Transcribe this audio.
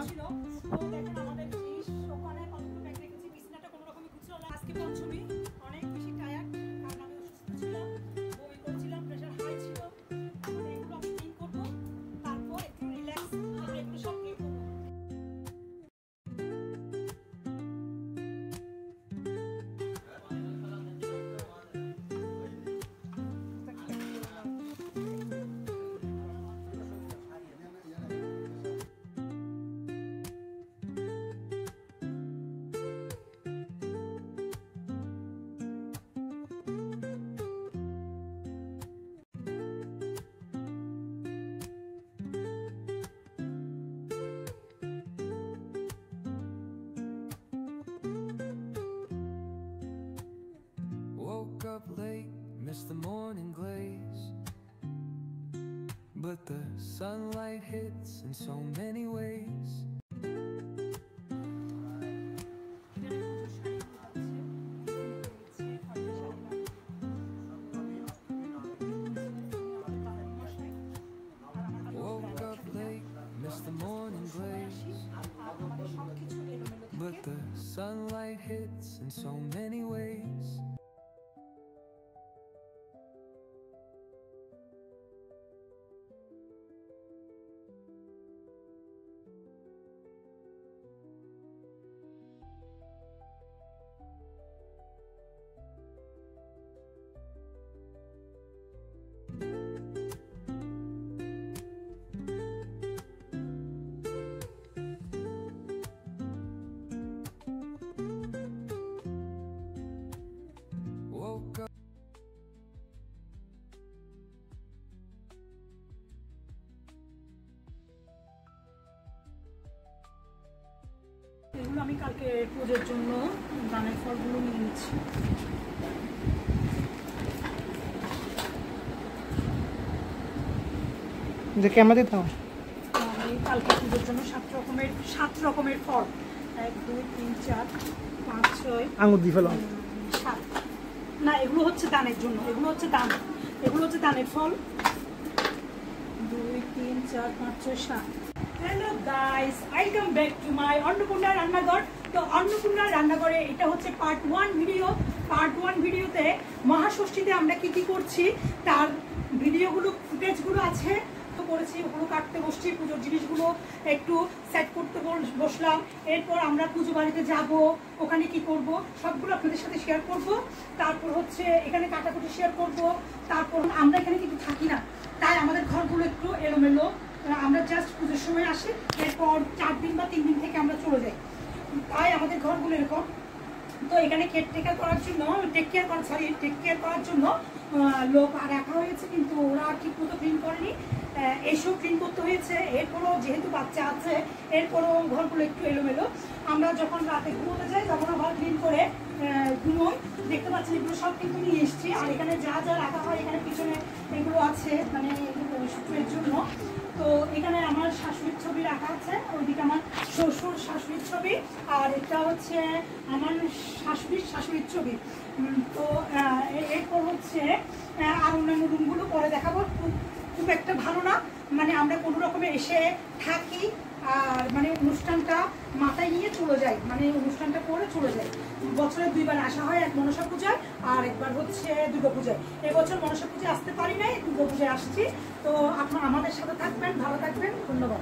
ছিল। তো দেখেন আমাদের জিনিস ওখানে কতগুলো ব্যাগ রেখেছি, বিছানাটা কোনো রকমে গুছিয়ে। আজকে পঞ্চমী, অনেক বেশি টায়ার্ড, কারণ আমি অসুস্থ ছিলাম, বমি করছিলাম, প্রেশার হাই ছিল। এগুলো আমি ক্লিন করবো, তারপর একটু রিল্যাক্স, এগুলো সব ক্লিন করবো। Woke up late, missed the morning glaze, but the sunlight hits in so many ways. Woke up late, missed the morning glaze, but the sunlight hits in so many ways. Woke up. এগুলো আমি কালকে পুজোর জন্য দানের ফলগুলো নিয়ে নিচ্ছি। যে ক্যামেরা দাও, আমি কালকে পুজোর জন্য 7 রকমের ফল, 1 2 3 4 5 6 আঙুর দিয়ে ফেলো। 7। না, এগুলো হচ্ছে দানের জন্য, এগুলো হচ্ছে দানের ফল। 2 3 4 5 6 7। Hello guys, welcome back to my Annapurna রান্নাঘর। তো অন্নপূর্ণা রান্নাঘরে এটা হচ্ছে পার্ট 1 ভিডিও। পার্ট 1 ভিডিওতে মহাষষ্ঠীতে আমরা কি কি করছি তার ভিডিওগুলো, ফুটেজগুলো আছে। তো করেছি, ওগুলো কাটতে বসছি, পুজোর জিনিসগুলো একটু সেট করতে বসলাম। এরপর আমরা পুজো বাড়িতে যাব, ওখানে কি করব সবগুলো আপনাদের সাথে শেয়ার করব। তারপর হচ্ছে এখানে কাটাকুটি শেয়ার করব। তারপর আমরা এখানে কিন্তু থাকি না, তাই আমাদের ঘরগুলো একটু এলোমেলো। আমরা জাস্ট পুজোর সময় আসি, এরপর 4 দিন বা 3 দিন থেকে আমরা চলে যাই, তাই আমাদের ঘরগুলো এরকম। তো এখানে টেক কেয়ার করার জন্য লোক আর রাখা হয়েছে, কিন্তু ওরা ঠিক মতো ক্লিন করেনি, এসব ক্লিন করতে হয়েছে। এরপরও যেহেতু বাচ্চা আছে, এরপরও ঘরগুলো একটু এলোমেলো। আমরা যখন রাতে ঘুমোতে যাই তখন ঘর ক্লিন করে ঘুমোই। দেখতে পাচ্ছেন এগুলো সব কিন্তু নিয়ে এসছি। আর এখানে যা যা রাখা হয়, এখানে পিছনে এগুলো আছে, মানে সূত্রের জন্য। তো এখানে আমার শাশুড়ির ছবি রাখা আছে, ওইদিকে আমার শ্বশুর শাশুড়ির ছবি, আর এটা হচ্ছে আমার শাশুড়ির ছবি। তো এরপর হচ্ছে আর অন্যান্য রুমগুলো পরে দেখাবো। খুব একটা ভালো না, মানে আমরা কোনো রকমে এসে থাকি আর মানে অনুষ্ঠানটা মাথায় নিয়ে চলে যাই, মানে অনুষ্ঠানটা করে চলে যাই। বছরে 2 বার আসা হয়, এক মনসা পূজায় আর একবার হচ্ছে দুর্গা পূজায়। এবছর মনসা পূজায় আসতে পারি নাই, দুর্গা পূজায় আসছি। তো আপনারা আমাদের সাথে থাকবেন, ভালো থাকবেন, ধন্যবাদ।